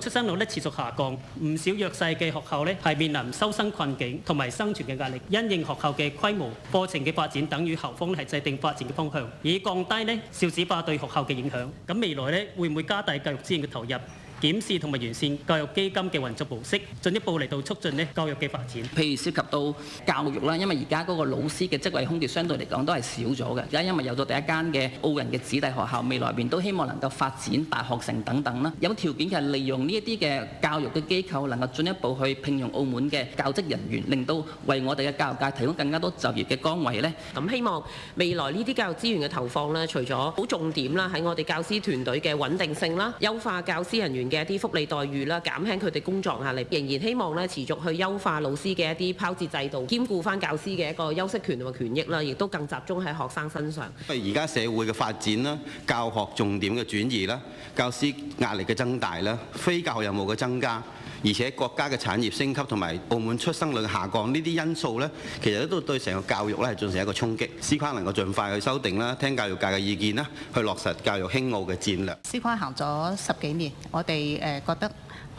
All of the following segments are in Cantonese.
出生率持續下降，唔少弱勢嘅學校係面臨收生困境同埋生存嘅壓力。因應學校嘅規模、課程嘅發展等，與校方係制定發展嘅方向，以降低少子化對學校嘅影響。咁未來會唔會加大教育資源嘅投入？檢視同埋完善教育基金嘅運作模式，進一步嚟到促進教育嘅發展。譬如涉及到教育啦，因為而家嗰個老師嘅職位空缺相對嚟講都係少咗嘅。而家因為有咗第一間嘅澳人嘅子弟學校，未來邊都希望能夠發展大學城等等啦。有條件係利用呢一啲嘅教育嘅機構，能夠進一步去聘用澳門嘅教職人員，令到為我哋嘅教育界提供更加多就業嘅崗位呢。咁希望未來呢啲教育資源嘅投放呢，除咗好重點啦，喺我哋教師團隊嘅穩定性啦，優化教師人員嘅一啲福利待遇啦，減輕佢哋工作壓力，仍然希望咧持續去優化老師嘅一啲拋接制度，兼顧翻教師嘅一個休息權同埋權益啦，亦都更集中喺學生身上。而家社會嘅發展啦，教學重點嘅轉移啦，教師壓力嘅增大啦，非教學任務嘅增加，而且國家嘅產業升級同埋澳門出生率嘅下降呢啲因素咧，其實都對成個教育咧係造成一個衝擊。司框能夠盡快去修訂啦，聽教育界嘅意見啦，去落實教育興澳嘅戰略。司框行咗10幾年，我哋覺得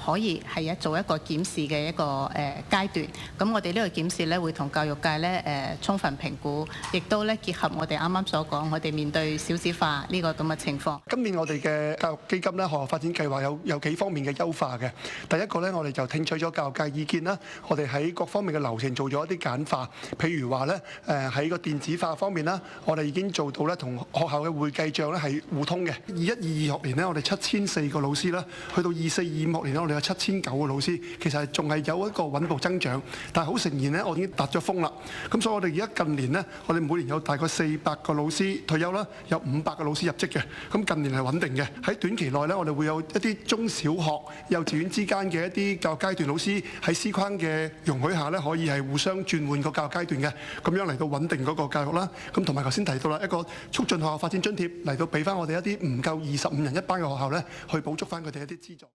可以係做一個檢視嘅一個階段。咁我哋呢個檢視咧會同教育界咧充分評估，亦都咧結合我哋啱啱所講，我哋面對少子化呢個咁嘅情況。今年我哋嘅教育基金咧學校發展計劃有幾方面嘅優化嘅。第一個咧，我哋就聽取咗教育界意見啦，我哋喺各方面嘅流程做咗一啲簡化，譬如話咧喺個電子化方面啦，我哋已經做到咧同學校嘅會計賬咧係互通嘅。21-22學年咧，我哋7004個老師啦，去到24-25學年咧，我哋有7009個老師，其實仲係有一個穩步增長，但係好誠然咧，我已經達咗峰啦。咁所以我哋而家近年咧，我哋每年有大概400個老師退休啦，有500個老師入職嘅。咁近年係穩定嘅。喺短期內咧，我哋會有一啲中小學、幼稚園之間嘅一啲教育階段老師喺司框嘅容許下咧，可以係互相轉換個教育階段嘅，咁樣嚟到穩定嗰個教育啦。咁同埋頭先提到啦，一個促進學校發展津貼嚟到俾翻我哋一啲唔夠25人一班嘅學校咧，去補足翻佢哋一啲資助。